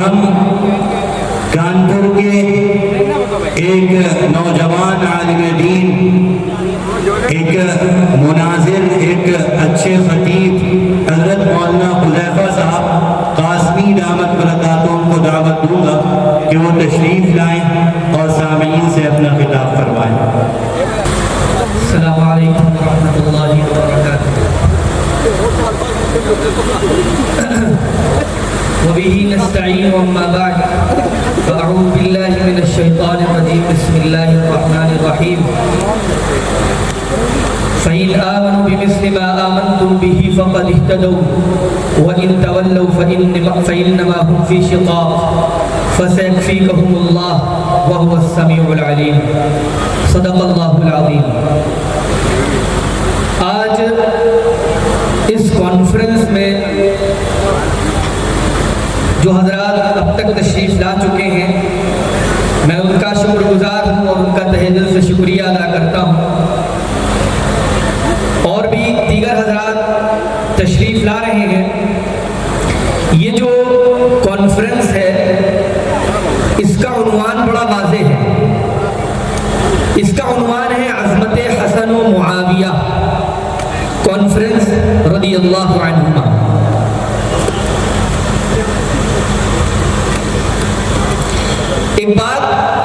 ہم کانپور کے ایک نوجوان عالم دین، ایک مناظر، ایک اچھے خطیب حضرت مولانا حذیفہ صاحب قاسمی دامت برکاتہم کو دعوت دوں گا کہ وہ تشریف لائیں اور سامعین سے اپنا خطاب فرمائیں۔ السلام علیکم ورحمۃ اللہ وبرکاتہ۔ وبه نستعین واما بعد فاعوذ باللہ من الشیطان الرجیم بسم اللہ الرحمن الرحیم۔ فإن آمنوا بمثل ما آمنتم به فقد اهتدوا وإن تولوا فإنما هم في شقاق فسيكفيكهم الله وهو السميع العليم۔ صدق اللہ العظیم۔ آج اس کانفرنس میں جو حضرات اب تک تشریف لا چکے ہیں، میں ان کا شکر گزار ہوں اور ان کا تہہ دل سے شکریہ ادا کرتا ہوں۔ اور بھی دیگر حضرات تشریف لا رہے ہیں۔ یہ جو کانفرنس ہے اس کا عنوان بڑا واضح ہے، اس کا عنوان ہے عظمت حسن و معاویہ کانفرنس رضی اللہ عنہما۔ ایک بات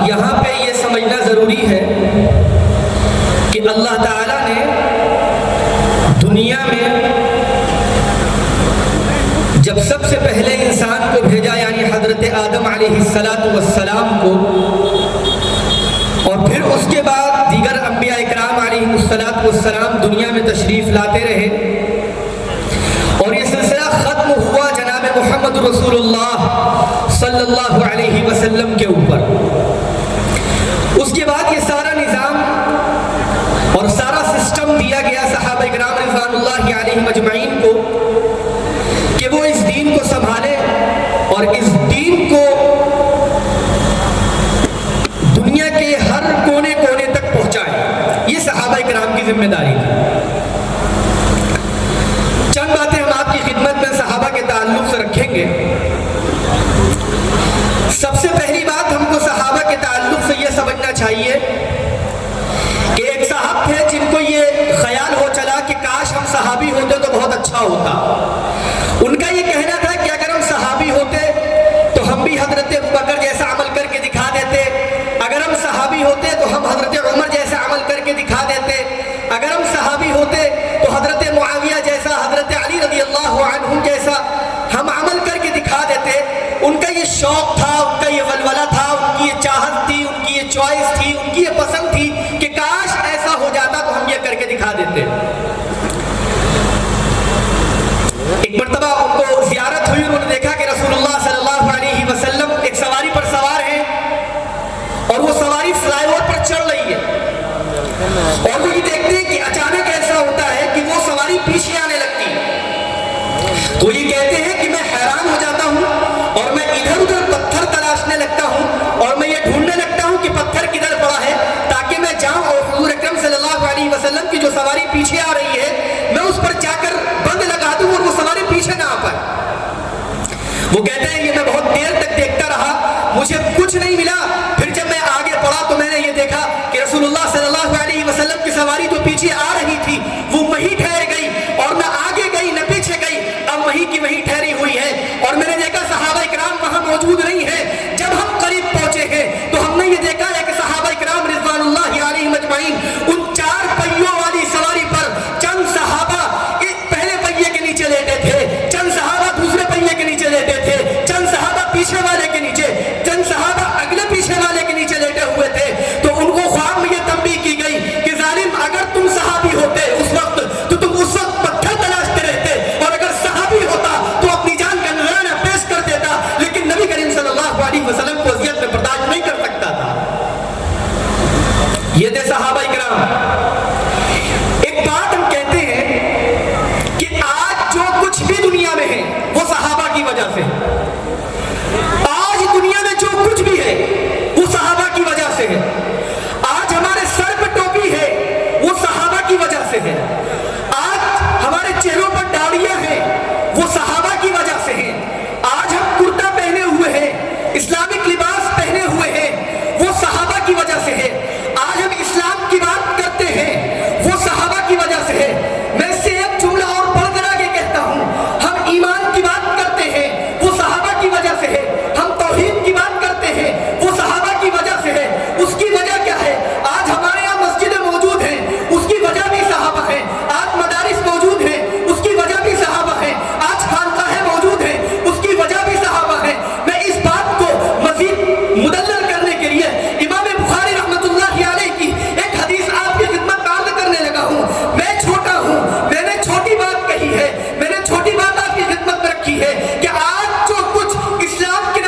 یہاں پہ یہ سمجھنا ضروری ہے کہ اللہ تعالیٰ نے دنیا میں جب سب سے پہلے انسان کو بھیجا، یعنی حضرت آدم علیہ السلام کو، اور پھر اس کے بعد دیگر انبیاء اکرام علیہ السلام دنیا میں تشریف لاتے رہے، اور یہ سلسلہ ختم ہوا جناب محمد رسول اللہ صلی اللہ علیہ وسلم کے اوپر۔ اس کے بعد یہ سارا نظام اور سارا سسٹم دیا گیا صحابہ اکرام رضوان اللہ علیہم اجمعین کو کہ وہ اس دین کو سنبھالے اور اس دین کو دنیا کے ہر کونے کونے تک پہنچائے۔ یہ صحابہ اکرام کی ذمہ داری تھی۔ چند باتیں ہم آپ کی خدمت میں صحابہ کے تعلق سے رکھیں گے۔ سب سے پہلی بات ہم کو صحابہ کے تعلق سے یہ سمجھنا چاہیے کہ ایک صاحب تھے جن کو یہ خیال ہو چلا کہ کاش ہم صحابی ہوتے تو بہت اچھا ہوتا۔ ان کا یہ کہنا تھا کہ اگر ہم صحابی ہوتے تو ہم بھی حضرت ابوبکر جیسا عمل کر کے دکھا دیتے، اگر ہم صحابی ہوتے تو ہم حضرت عمر جیسا عمل کر کے دکھا دیتے، اگر ہم صحابی ہوتے تو حضرت معاویہ جیسا، حضرت علی رضی اللہ عنہ جیسا ہم عمل کر کے دکھا دیتے۔ ان کا یہ شوق تھا، ان کا یہ ولولہ تھا، ان کی یہ چاہت تھی، ان کی یہ چوائس تھی، ان کی یہ پسند تھی کہ کاش ایسا ہو جاتا تو ہم یہ کر کے دکھا دیتے۔ ایک مرتبہ ان کو زیارت ہوئی، انہوں نے دیکھا کہ رسول اللہ صلی اللہ علیہ وسلم ایک سواری پر سوار ہیں اور وہ سواری فلائی اوور پر چڑھ رہی ہے، اور وہ یہ دیکھتے ہیں کہ اچانک ایسا ہوتا ہے کہ وہ سواری پیچھے آنے لگتی ہے۔ تو یہ کہتے ہیں کہ میں حیران ہو جاتا ہوں اور میں ادھر ادھر پتھر تلاشنے لگتا ہوں اور میں یہ ڈھونڈنے لگتا ہوں کہ پتھر کدھر پڑا ہے تاکہ میں جاؤں اور حضور اکرم صلی اللہ علیہ وسلم کی جو سواری پیچھے آ رہی ہے میں اس پر جا کر بند لگا دوں اور وہ سواری پیچھے نہ آ پائے۔ وہ کہتے ہیں کہ میں بہت دیر تک دیکھتا رہا، مجھے کچھ نہیں ملا۔ پھر جب میں آگے بڑھا تو میں نے یہ دیکھا کہ رسول اللہ صلی اللہ علیہ وسلم کی سواری جو پیچھے آ رہی تھی وہ وہیں ٹھہر گئی، اور نہ آگے گئی نہ پیچھے گئی، اب وہیں کی وہیں ٹھہری ہوئی ہے۔ اور میں نے دیکھا صحابہ اکرام وہاں موجود نہیں ہے۔ جب ہم قریب پہنچے ہیں تو ہم نے یہ دیکھا ہے کہ صحابہ اکرام رضوان اللہ علیہم اجمعین ان چار پہیوں والی سواری پر چند صحابہ پہلے پہیے کے نیچے لیٹے تھے، چند صحابہ دوسرے پہیے کے نیچے لیٹے تھے، چند صحابہ پیچھے والے کے نیچے، چند صحابہ اگلے پیچھے والے کے نیچے لیٹے ہوئے تھے۔ تو ان کو خواب میں یہ تنبیہ کی گئی کہ ظالم اگر تم صحابی ہوتے اس وقت تو تم اس وقت پتھر تلاشتے رہتے، اور اگر صحابی ہوتا تو اپنی جان کا نذرانہ پیش کر دیتا، لیکن نبی کریم صلی اللہ علیہ وسلم کو اذیت میں برداشت نہیں کر سکتا تھا۔ یہ تھے صحابہ اکرام۔ ایک بات ہم کہتے ہیں کہ آج جو کچھ بھی دنیا میں ہے وہ صحابہ کی وجہ سے۔ آج دنیا ہیں, ہم توحید کی بات کرتے ہیں, وہ صحابہ کی وجہ سے ہے. اس کی وجہ کیا ہے؟ آج ہمارے یہاں مسجدیں موجود ہیں, اس کی وجہ بھی صحابہ ہیں. آج مدارس موجود ہیں, اس کی وجہ بھی صحابہ ہیں. آج خانقاہیں موجود ہیں, اس کی وجہ بھی صحابہ ہیں. میں اس بات کو مزید مدلل کرنے کے لیے امام بخاری رحمۃ اللہ علیہ کی ایک حدیث آپ کی خدمت میں عرض کرنے لگا ہوں. میں چھوٹا ہوں, میں نے چھوٹی بات کہی ہے, میں نے چھوٹی بات آپ کی خدمت میں رکھی ہے کہ آج جو کچھ اسلام کے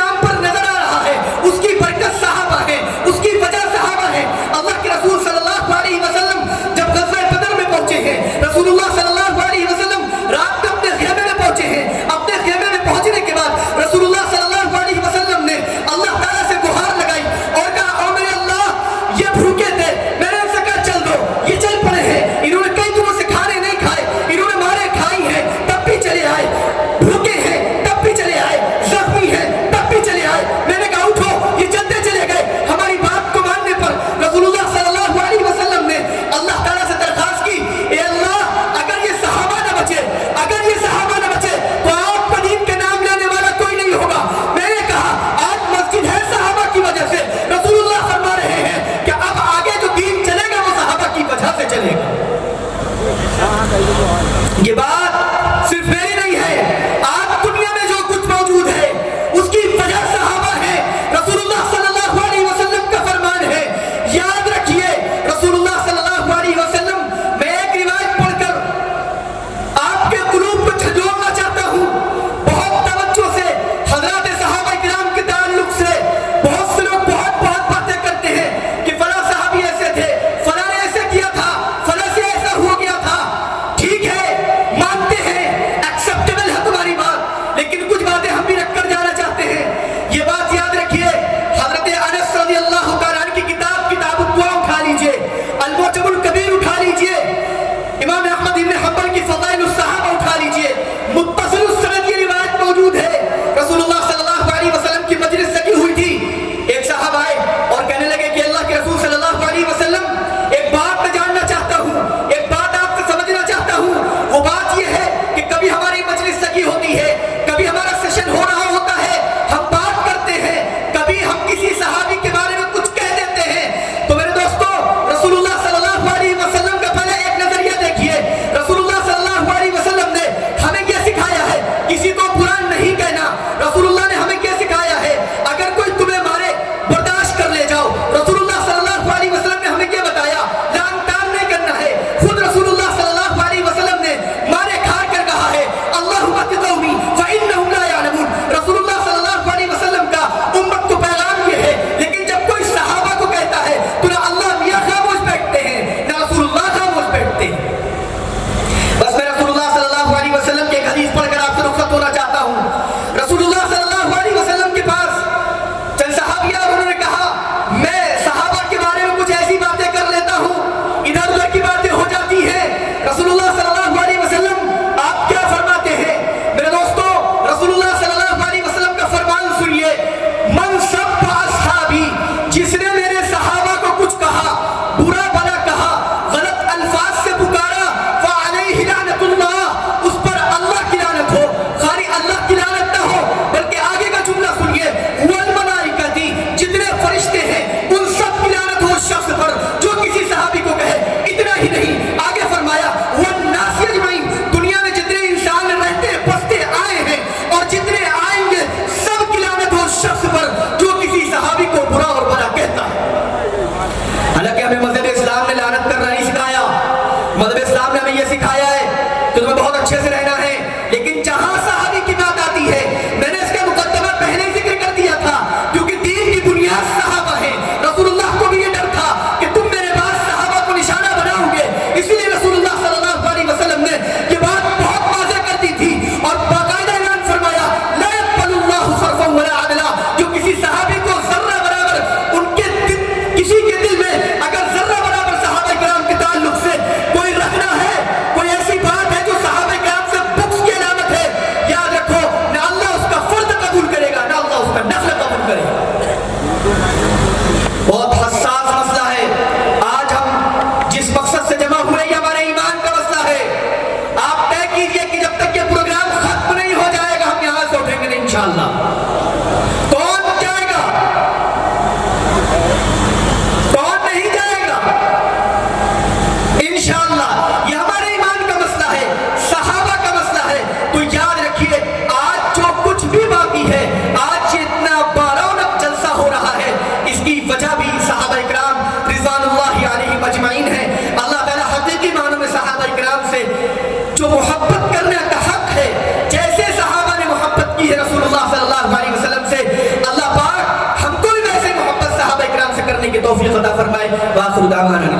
محبت کرنے کا حق ہے جیسے صحابہ نے محبت کی ہے رسول اللہ صلی اللہ علیہ وسلم سے، اللہ پاک ہم کو بھی ویسے محبت صحابہ اکرام سے کرنے کی توفیق عطا فرمائے۔ وآخر دعوانا